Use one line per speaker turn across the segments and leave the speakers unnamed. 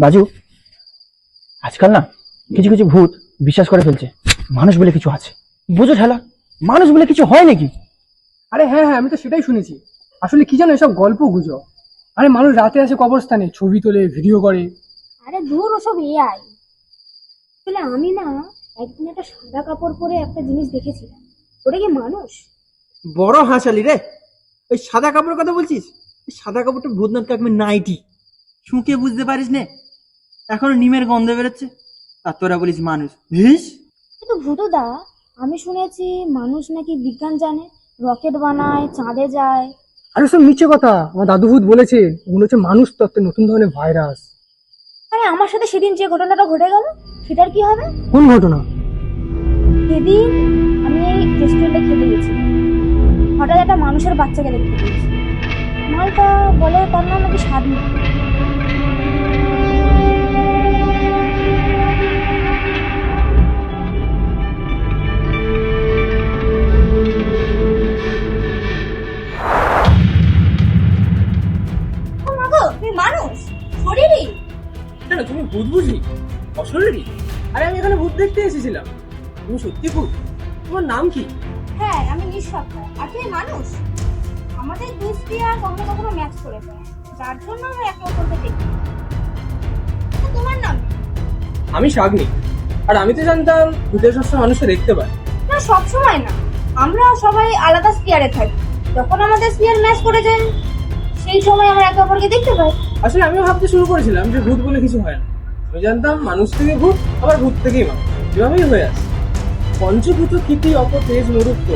বাজু, আজকাল না কিছু কিছু ভূত বিশ্বাস করে ফেলছে মানুষ বলে কিছু আছে। বুঝো ঠেলা, মানুষ বলে কিছু হয় নাকি?
আরে হ্যাঁ হ্যাঁ, আমি তো সেটাই শুনেছি। আসলে কি জানো, এসব গল্প গুজব। আরে মানুষ রাতে আসে কবরস্থানে, ছবি তোলে, ভিডিও করে।
আরে দূর, ওসব এআই। আসলে আমি না একদিন একটা সাদা কাপড় পরে একটা জিনিস দেখেছিলাম। ওটা কি মানুষ?
বড় হাসালি রে। ওই সাদা কাপড়ের কথা বলছিস? ওই সাদা কাপড়টা ভূত নাটকে একদম নাইটি। শুঁকে বুঝতে পারিস নে? এখনো নিমের গন্ধ বেরোচ্ছে, আর তোরা বলিস মানুষ। ভিস
কিন্তু ভূতদা, আমি শুনেছি মানুষ নাকি বিজ্ঞান জানে, রকেট বানায়, চাঁদে যায়।
আরে সব মিছে কথা, আমার দাদু ভূত বলেছে ওগুলো হচ্ছে মানুষ তত্ত্বের নতুন ধরনের ভাইরাস।
আরে আমার সাথে সেদিন যে ঘটনাটা ঘটে গেল, সেটার কি হবে?
কোন ঘটনা?
সেদিন আমি এই রেস্টুরেন্টে খেতে গেছিলাম, হঠাৎ একটা মানুষের বাচ্চাকে দেখতে পেয়েছি। মালটা বলে তার নাম নাকি স্বাধীন। মানুষ শরীরই।
কেন তুমি ভূত বুঝি? অশরীরী? আরে আমি এখানে ভূত দেখতে এসেছিলাম। তুমি সত্যি ভূত? তোমার নাম কি?
হ্যাঁ, আমি নিঃসত্তা। আর তুই মানুষ। আমাদের দুই স্পিয়ার কখনো কখনো ম্যাচ করে যায়, যার জন্য আমরা একে অপরকে দেখি। তো তোমার নাম কি?
আমি শাগ্নি। আর আমি তো জানতাম ভূতের সবসময় মানুষকে দেখতে পায়।
না, সব সময় না। আমরা সবাই আলাদা স্পিয়ারে থাকি। যখন আমাদের স্পিয়ার ম্যাচ করে যায়, সেই সময় আমরা একে অপরকে দেখতে পাই।
আসলে আমিও ভাবতে শুরু করেছিলাম যে ভূত বলে কিছু হয় না। আমি জানতাম মানুষ থেকে ভূত, আবার ভূত থেকেই মানুষ, এভাবেই হয়ে আসে। পঞ্চভূত ক্ষিতি অপ তেজ মরুত্ব,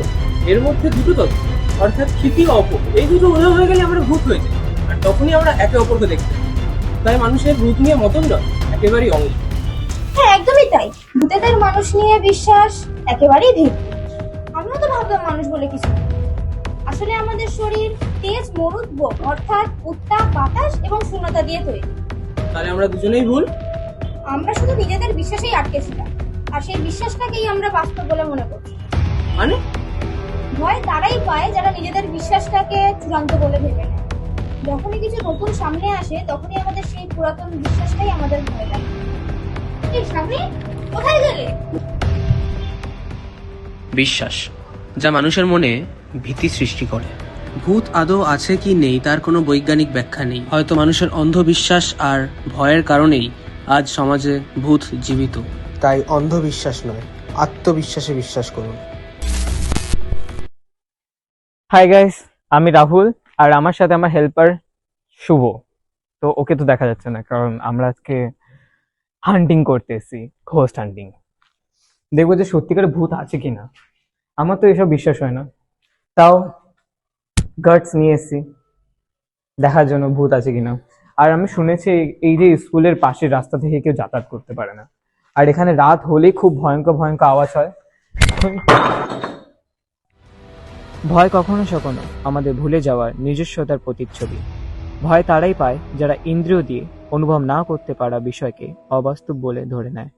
এর মধ্যে দুটো তত্ত্ব, অর্থাৎ ক্ষিতি অপ, এই দুটো উদয় হয়ে গেলে আমরা ভূত হয়ে যাই। আর তখনই আমরা একে অপরকে দেখতে পাই। তাই মানুষের ভূত নিয়ে মতন্ডন একেবারেই অঙ্গ।
হ্যাঁ, একদমই তাই। ভূতেদের মানুষ নিয়ে বিশ্বাস একেবারেই ভিন্ন। আমিও তো ভাবতাম মানুষ বলে কিছু নেই। আসলে আমাদের শরীর তেজ মরুদ্ভ, অর্থাৎ উত্তাপ, বাতাস এবং শূন্যতা দিয়ে তৈরি।
তাহলে আমরা দুজনেই ভুল।
আমরা শুধু নিজেদের বিশ্বাসেই আটকেছিলাম, আর সেই বিশ্বাসটাকেই আমরা বাস্তব বলে মনে করছি।
মানে?
ভয় তারাই পায় যারা নিজেদের বিশ্বাসটাকে চূড়ান্ত বলে ভেবে নেয়। যখনই কিছু নতুন সামনে আসে, তখনই আমাদের সেই পুরাতন বিশ্বাসটাই আমাদের ভয় লাগে। এই সামনে কোথায় গেলে?
বিশ্বাস, যা মানুষের মনে ভীতি সৃষ্টি করে। ভূত আদৌ আছে কি নেই তার কোনো বৈজ্ঞানিক ব্যাখ্যা নেই। হয়তো মানুষের অন্ধবিশ্বাস আর ভয়ের কারণেই আজ সমাজে ভূত জীবিত।
তাই অন্ধবিশ্বাস নয়, আত্মবিশ্বাসে বিশ্বাস করুন।
হাই গাইস, আমি রাহুল, আর আমার সাথে আমার হেল্পার শুভ। তো ওকে তো দেখা যাচ্ছে না, কারণ আমরা আজকে হান্টিং করতে এসেছি, ঘোস্ট হান্টিং। দেখবো যে সত্যিকার ভূত আছে কিনা। আমার তো এসব বিশ্বাস হয় না, তাও গার্ডস নিয়ে এসেছি দেখার জন্য ভূত আছে কিনা। আর আমি শুনেছি এই যে স্কুলের পাশের রাস্তা থেকে কেউ যাতায়াত করতে পারে না, আর এখানে রাত হলেই খুব ভয়ঙ্কর ভয়ঙ্কর আওয়াজ হয়। ভয় কখনো সখনো আমাদের ভুলে যাওয়ার নিজস্বতার প্রতিচ্ছবি। ভয় তারাই পায় যারা ইন্দ্রিয় দিয়ে অনুভব না করতে পারা বিষয়কে অবাস্তব বলে ধরে নেয়।